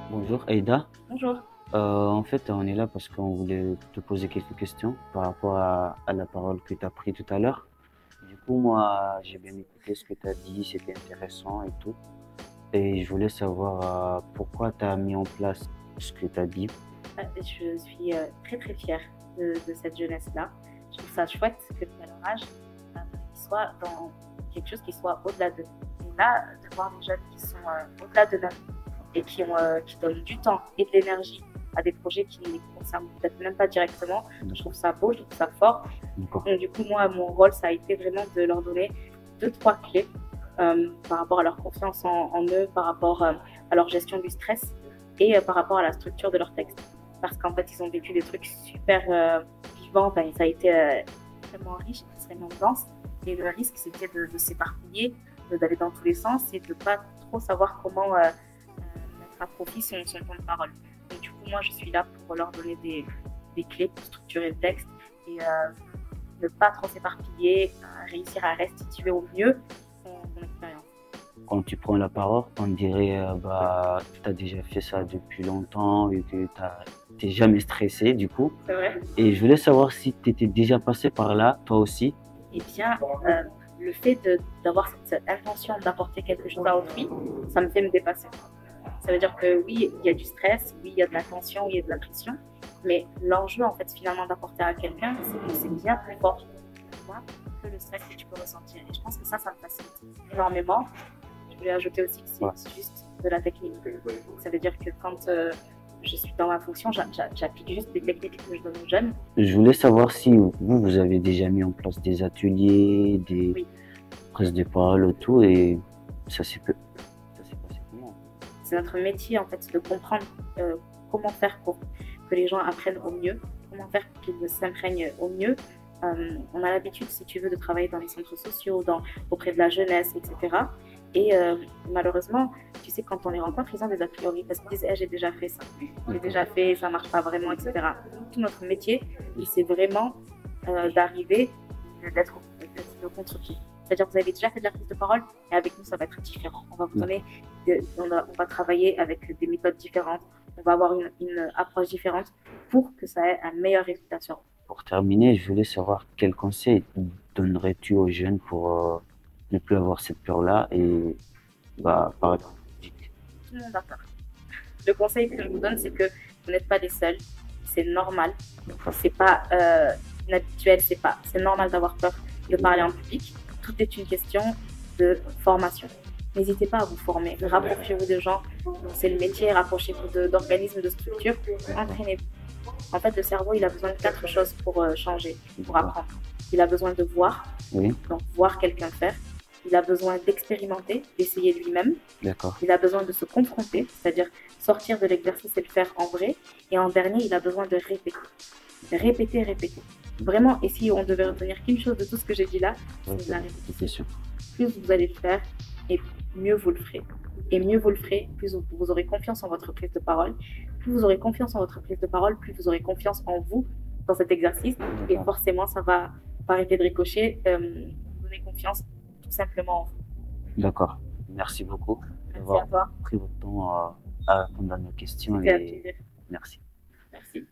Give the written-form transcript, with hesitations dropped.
Bonjour Aïda. Bonjour. En fait, on est là parce qu'on voulait te poser quelques questions par rapport à la parole que tu as pris tout à l'heure. Du coup, moi, j'ai bien écouté ce que tu as dit, c'était intéressant et tout. Et je voulais savoir pourquoi tu as mis en place ce que tu as dit. Je suis très très fière de cette jeunesse-là. Je trouve ça chouette que à leur âge, ils soient dans quelque chose qui soit au-delà d'eux. Et là, de voir des jeunes qui sont au-delà de nous et qui donnent du temps et de l'énergie à des projets qui ne les concernent peut-être même pas directement, je trouve ça beau, je trouve ça fort. D'accord. Donc, du coup, moi, mon rôle, ça a été vraiment de leur donner 2-3 clés par rapport à leur confiance en eux, par rapport à leur gestion du stress et par rapport à la structure de leur texte. Parce qu'en fait, ils ont vécu des trucs super vivants, ben, ça a été extrêmement riche, extrêmement dense. Et le risque, c'était de s'éparpiller, d'aller dans tous les sens et de ne pas trop savoir comment mettre à profit son temps de parole. Donc, du coup, moi, je suis là pour leur donner des clés pour structurer le texte et ne pas trop s'éparpiller, réussir à restituer au mieux son expérience. Quand tu prends la parole, on dirait que tu as déjà fait ça depuis longtemps et que tu n'es jamais stressé du coup. C'est vrai. Et je voulais savoir si tu étais déjà passé par là, toi aussi. Eh bien, le fait d'avoir cette intention d'apporter quelque chose à autrui, ça me fait me dépasser. Ça veut dire que oui, il y a du stress, oui, il y a de la tension, oui, il y a de la pression, mais l'enjeu, en fait, finalement, d'apporter à quelqu'un, c'est que c'est bien plus fort pour toi que le stress que tu peux ressentir. Et je pense que ça me facilite énormément. Je voulais ajouter aussi que c'est juste de la technique. Ça veut dire que quand je suis dans ma fonction, j'applique juste des techniques que je donne aux jeunes. Je voulais savoir si vous avez déjà mis en place des ateliers, des prises de parole autour et ça s'est passé comment? C'est notre métier en fait de comprendre comment faire pour que les gens apprennent au mieux, comment faire pour qu'ils s'imprègnent au mieux. On a l'habitude, si tu veux, de travailler dans les centres sociaux, auprès de la jeunesse, etc. Et malheureusement, tu sais, quand on les rencontre, ils ont des a priori parce qu'ils disent j'ai déjà fait ça, j'ai déjà fait, ça marche pas vraiment, etc. Tout notre métier, c'est vraiment d'arriver, d'être constructif. C'est-à-dire que vous avez déjà fait de la prise de parole et avec nous, ça va être différent. On va vous donner, on va travailler avec des méthodes différentes, on va avoir une approche différente pour que ça ait un meilleur résultat sur vous. Pour terminer, je voulais savoir quel conseil donnerais-tu aux jeunes pour ne plus avoir cette peur-là et par Tout le monde a peur. Le conseil que je vous donne, c'est que vous n'êtes pas les seuls. C'est normal. C'est pas inhabituel. C'est normal d'avoir peur de parler en public. Tout est une question de formation. N'hésitez pas à vous former. Rapprochez-vous de gens. C'est le métier. Rapprochez-vous d'organismes, de structures. Entraînez-vous. En fait, le cerveau, il a besoin de 4 choses pour changer, pour apprendre. Il a besoin de voir, donc voir quelqu'un faire. Il a besoin d'expérimenter, d'essayer lui-même. Il a besoin de se confronter, c'est-à-dire sortir de l'exercice et le faire en vrai. Et en dernier, il a besoin de répéter. Répéter, répéter. Vraiment, et si on devait retenir qu'une chose de tout ce que j'ai dit là, c'est la répétition. Plus vous allez le faire, et mieux vous le ferez. Et mieux vous le ferez, plus vous aurez confiance en votre prise de parole. Plus vous aurez confiance en votre prise de parole, plus vous aurez confiance en vous dans cet exercice. Et forcément, ça va, par effet de ricochet, vous donner confiance tout simplement en vous. D'accord. Merci beaucoup d'avoir pris votre temps à répondre à nos questions. C'était un plaisir. Merci. Merci.